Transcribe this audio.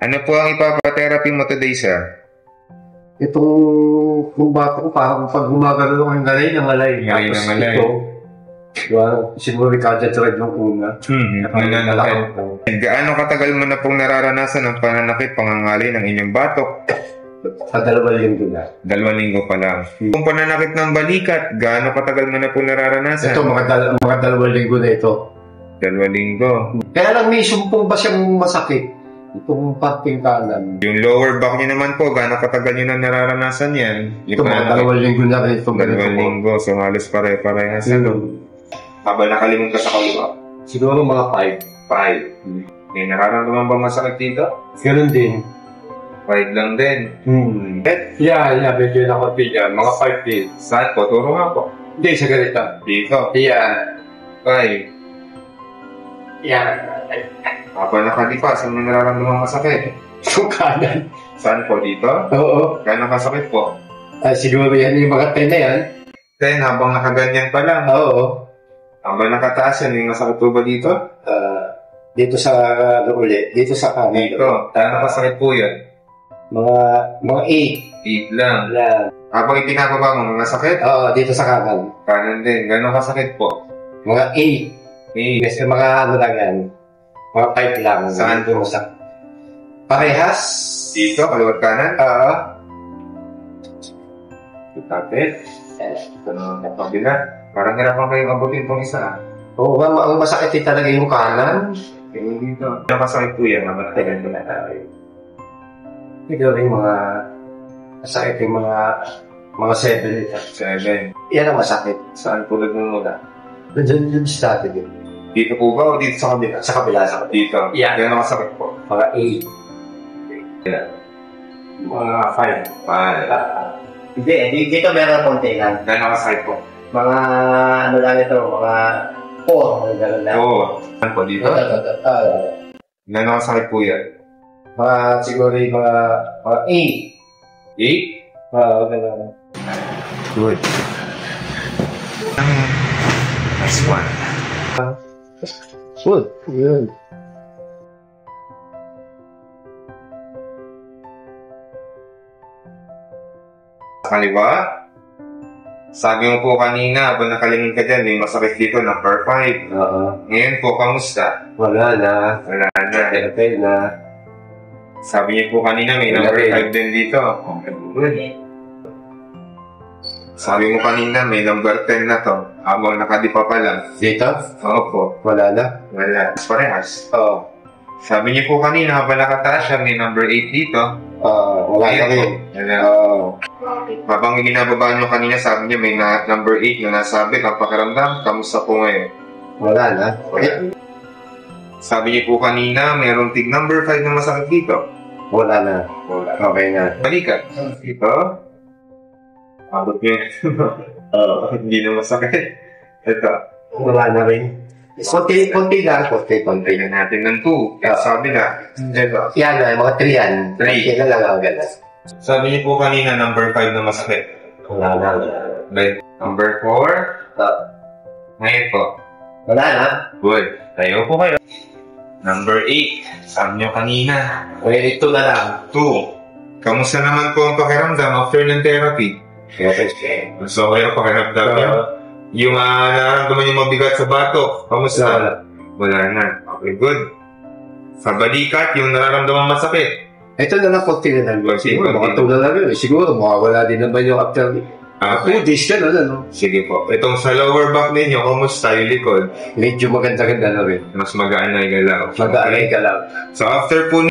Ano po ang ipapatherapy mo today, sir? Itong bata ko, parang pag gumagano ng ngalay. Ngalay ng ngalay. Siguro recadetred yung una. Gaano katagal mo na pong nararanasan ang pananakit pangangalay ng inyong batok? Sa 2 linggo na. 2 linggo pa lang. Kung pananakit ng balikat, gaano katagal mo na pong nararanasan? Ito, mga 2 linggo na ito. 2 linggo. Kaya lang may sumpong ba siyang masakit? Itong pating kanan. Yung lower back niyo naman po, gaano katagal niyo na nararanasan yan? Ito, mga 2 linggo na rin. 2 linggo, so halos pare-parehas. Habang nakalimong ka sa kaliwa? Siguro mga 5. May nararamdaman ba masakit dito? Ganun din. 5 lang din. Yeah, medyo nakapil yan. Mga 5 din. Saan po? Turo nga po. Hindi, sa ganito. Dito. Yeah. 5. Yeah. Habang nakalipa, saan mo nararamdaman masakit? Yung kanan. Saan po? Dito? Oo. Gano'ng kasakit po? Siguro yan yung mga 10 na yan. 10, habang nakaganyan pa lang. Oo. Habang nakataas yan, may masakit po ba dito? Dito sa uli. Dito sa kanan. Dito. Gano'ng kasakit po yan? Mga 8 lang. Habang ipinababa mo, masakit? Oo, dito sa kanan. Kanan din. Gano'ng kasakit po? Mga 8. Kasi mga ano lang yan. Mga 5 lang. Saan po? Parehas. Dito, kaliwat kanan? Oo. Tapit. Ganun na pabila. Parang hirapan kayong abutin itong isa. Oo, ang masakit din talaga yung kanan. Yung dito. Ano kasakit po yan? Namatagan din na tayo. Ito rin mga masakit yung mga 7. 7. Yan ang masakit. Saan po nagmumula? Diyan sa dati din. Dito po ba o dito sa kabila? Sa kabila. Dito. Yeah. Gano'ng kasakit po? Mga 8. Mga 5. Hindi, dito meron konti lang. Gano'ng kasakit po? Mga ano lang ito, mga 4. Gano'n lang. Oo. Saan po dito? Gano'ng kasakit po yan? Mga siguro yung mga 8. 8? Gano'n. Good. Next one. Good. Good. Kaliwa? Sabi mo po kanina, habang nakalingin ka dyan, may masakit dito, number 5. Oo. Ngayon po, kamusta? Wala na. Wala na. Okay na. Sabi niyo po kanina, may number 5 din dito. Good. Sabi mo kanina, may number 10 na to. Habang nakadipa pa lang. Dito? Oo po. Wala na. Wala. Parehas. Oo. Sabi niyo po kanina, habang nakataas siya, may number 8 dito. Wala na rin. Wala. Oo. Habang binababa niyo kanina, sabi niyo may number 8 na nasabi, ang pakiramdam, kamusta po ngayon? Wala na. Sabi niyo po kanina, mayroong tig number 5 na masakit dito. Wala na. Wala. Okay na. Balikat. Dito. Abot niyo. Hindi na masakit. Ito. Wala na rin. Konti lang. Tignan natin ng 2. Sabi na. Ito. Yan na, mga 3 yan. 3. Konti na lang ang gano'n. Sabi niyo po kanina, number 5 na masakit. Wala na. Like, number 4. Ngayon po. Wala na. Good. Tayo po kayo. Number 8. Sabi niyo kanina. Okay, ito na lang. 2. Kamusta naman po ang pakiramdam after ng therapy? Okay. Gusto ko yung pakiramdam niyo? Yung nararamdaman yung mabigat sa batok, kamusta? Wala na. Okay, good. Sa balikat, yung nararamdaman masakit. Ito na lang konti na lang. Siguro, Konti. mga 2 na lang yun. Siguro, mawawala din naman yung after 2 days ka na, ano? Sige po. Itong sa lower back ninyo, kamusta yung likod? Medyo maganda-ganda na rin. Mas magaan na yung galaw. Mag-aaray ka lang. So after po